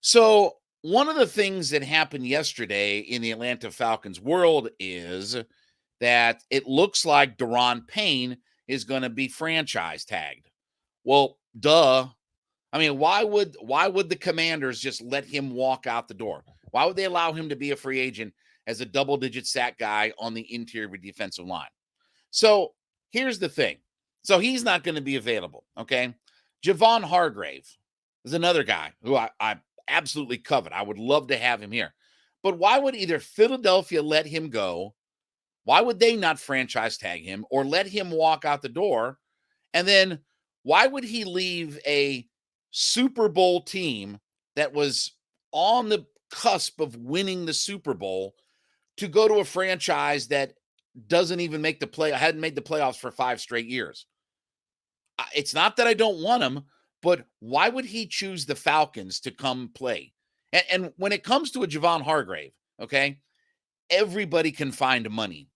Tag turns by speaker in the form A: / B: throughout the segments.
A: So, one of the things that happened yesterday in the Atlanta Falcons world is that it looks like Daron Payne is going to be franchise tagged. Well, duh. I mean, why would the Commanders just let him walk out the door? Why would they allow him to be a free agent as a double-digit sack guy on the interior of a defensive line? So, here's the thing. So, he's not going to be available, okay? Javon Hargrave is another guy who I absolutely covet. I would love to have him here. But why would either Philadelphia let him go? Why would they not franchise tag him or let him walk out the door? And then why would he leave a Super Bowl team that was on the cusp of winning the Super Bowl to go to a franchise that doesn't even make the play, hadn't made the playoffs for 5 straight years? It's not that I don't want him, but why would he choose the Falcons to come play? And when it comes to a Javon Hargrave, okay, everybody can find money.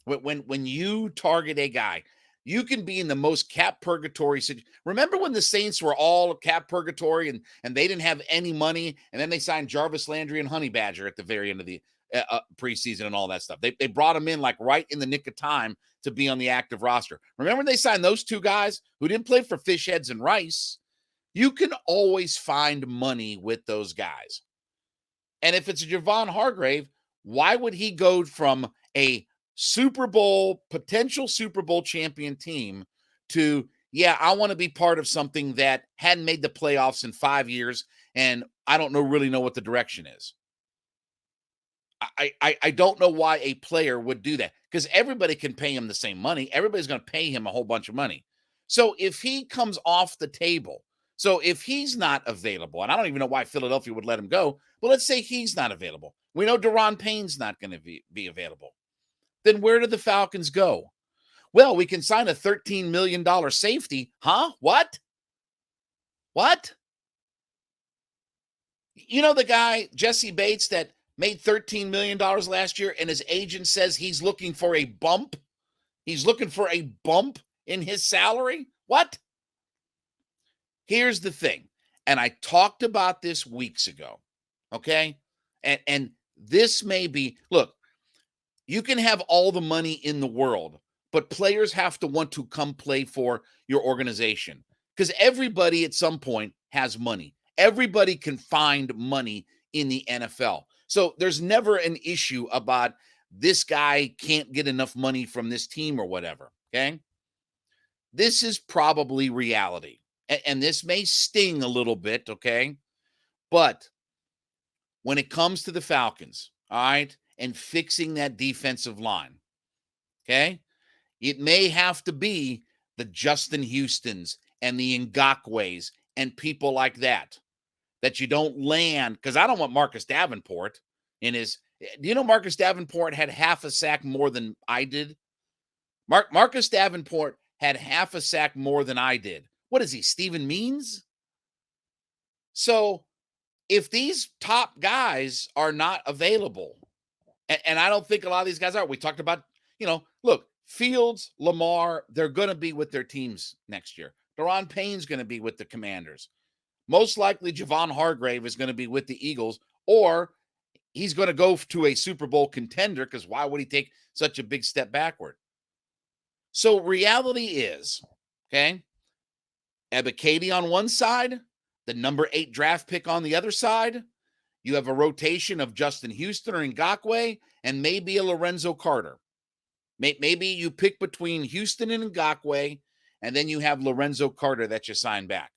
A: When you target a guy, you can be in the most cap purgatory. Remember when the Saints were all cap purgatory and they didn't have any money, and then they signed Jarvis Landry and Honey Badger at the very end of the preseason and all that stuff. They brought him in like right in the nick of time to be on the active roster. Remember when they signed those two guys who didn't play for fish heads and rice? You can always find money with those guys. And if it's a Javon Hargrave, why would he go from a potential Super Bowl champion team to, yeah, I want to be part of something that hadn't made the playoffs in 5 years, and I don't really know what the direction is? I don't know why a player would do that, because everybody can pay him the same money. Everybody's going to pay him a whole bunch of money. So if he comes off the table, so if he's not available, and I don't even know why Philadelphia would let him go, but let's say he's not available. We know Daron Payne's not going to be available. Then where do the Falcons go? Well, we can sign a $13 million safety. Huh? What? What? You know the guy, Jesse Bates, that made $13 million last year, and his agent says he's looking for a bump? He's looking for a bump in his salary? What? Here's the thing, and I talked about this weeks ago, okay? And this may be, look, you can have all the money in the world, but players have to want to come play for your organization, because everybody at some point has money. Everybody can find money in the NFL. So there's never an issue about this guy can't get enough money from this team or whatever, okay? This is probably reality. And this may sting a little bit, okay? But when it comes to the Falcons, all right, and fixing that defensive line, okay, it may have to be the Justin Houstons and the Ngakwe's and people like that you don't land, because I don't want Marcus Davenport in his. Do you know Marcus Davenport had half a sack more than I did? Marcus Davenport had half a sack more than I did. What is he, Steven Means? So if these top guys are not available, and I don't think a lot of these guys are, we talked about, look, Fields, Lamar, they're going to be with their teams next year. Daron Payne's going to be with the Commanders. Most likely Javon Hargrave is going to be with the Eagles, or he's going to go to a Super Bowl contender, because why would he take such a big step backward? So reality is, okay, Ebiketie on one side, the number 8 draft pick on the other side. You have a rotation of Justin Houston or Ngakwe and maybe a Lorenzo Carter. Maybe you pick between Houston and Ngakwe, and then you have Lorenzo Carter that you sign back.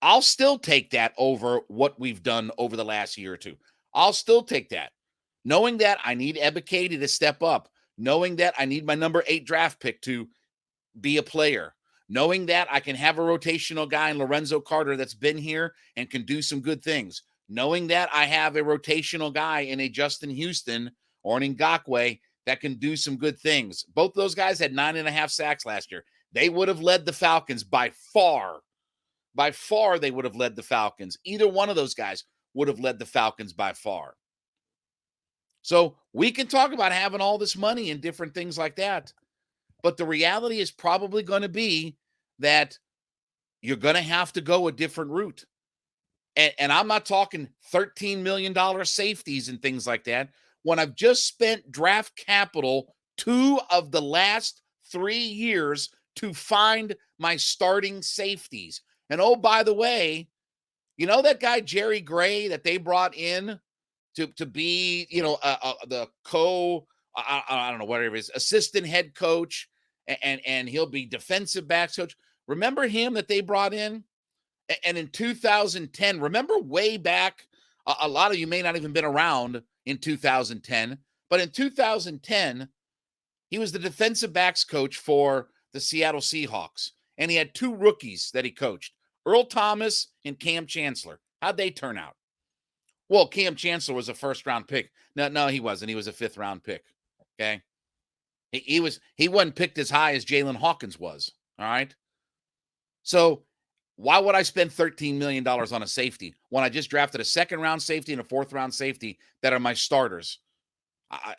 A: I'll still take that over what we've done over the last year or two. I'll still take that, knowing that I need Ebiketie to step up, knowing that I need my number 8 draft pick to be a player, knowing that I can have a rotational guy in Lorenzo Carter that's been here and can do some good things, knowing that I have a rotational guy in a Justin Houston or an Ngakwe that can do some good things. Both those guys had 9.5 sacks last year. They would have led the Falcons by far. By far, they would have led the Falcons. Either one of those guys would have led the Falcons by far. So we can talk about having all this money and different things like that. But the reality is probably going to be that you're going to have to go a different route. And I'm not talking $13 million safeties and things like that. When I've just spent draft capital 2 of the last 3 years to find my starting safeties. And oh, by the way, you know that guy Jerry Gray that they brought in to be, the I don't know, whatever it is, assistant head coach, and he'll be defensive backs coach. Remember him that they brought in? And in 2010, remember way back, a lot of you may not even been around in 2010, but in 2010, he was the defensive backs coach for the Seattle Seahawks. And he had 2 rookies that he coached, Earl Thomas and Cam Chancellor. How'd they turn out? Well, Cam Chancellor was a first-round pick. No, he wasn't. He was a 5th-round pick. Okay. He wasn't picked as high as Jalen Hawkins was. All right. So why would I spend $13 million on a safety when I just drafted a 2nd-round safety and a 4th-round safety that are my starters?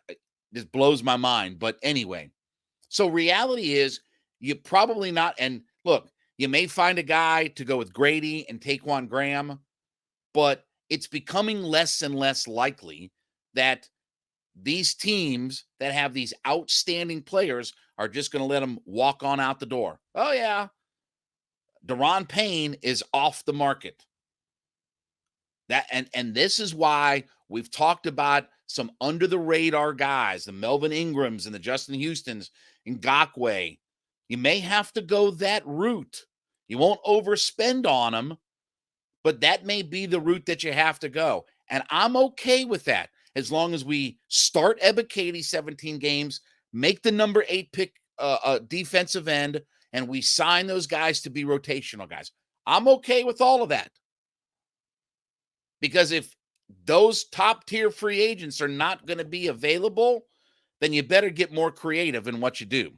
A: It just blows my mind. But anyway, so reality is you probably not. And look, you may find a guy to go with Grady and Taquan Graham, but it's becoming less and less likely that these teams that have these outstanding players are just going to let them walk on out the door. Oh, yeah. Daron Payne is off the market. And this is why we've talked about some under the radar guys, the Melvin Ingrams and the Justin Houstons, Ngakoue. You may have to go that route. You won't overspend on them, but that may be the route that you have to go. And I'm okay with that as long as we start Ebiketie 17 games, make the number 8 pick defensive end, and we sign those guys to be rotational guys. I'm okay with all of that. Because if those top-tier free agents are not going to be available, then you better get more creative in what you do.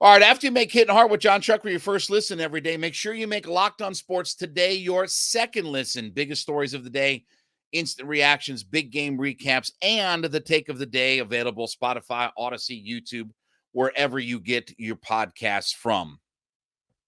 A: All right, after you make Hittin' Hard with Jon Chuckery your first listen every day, make sure you make Locked On Sports Today your second listen. Biggest stories of the day, instant reactions, big game recaps, and the take of the day available Spotify, Odyssey, YouTube, wherever you get your podcasts from.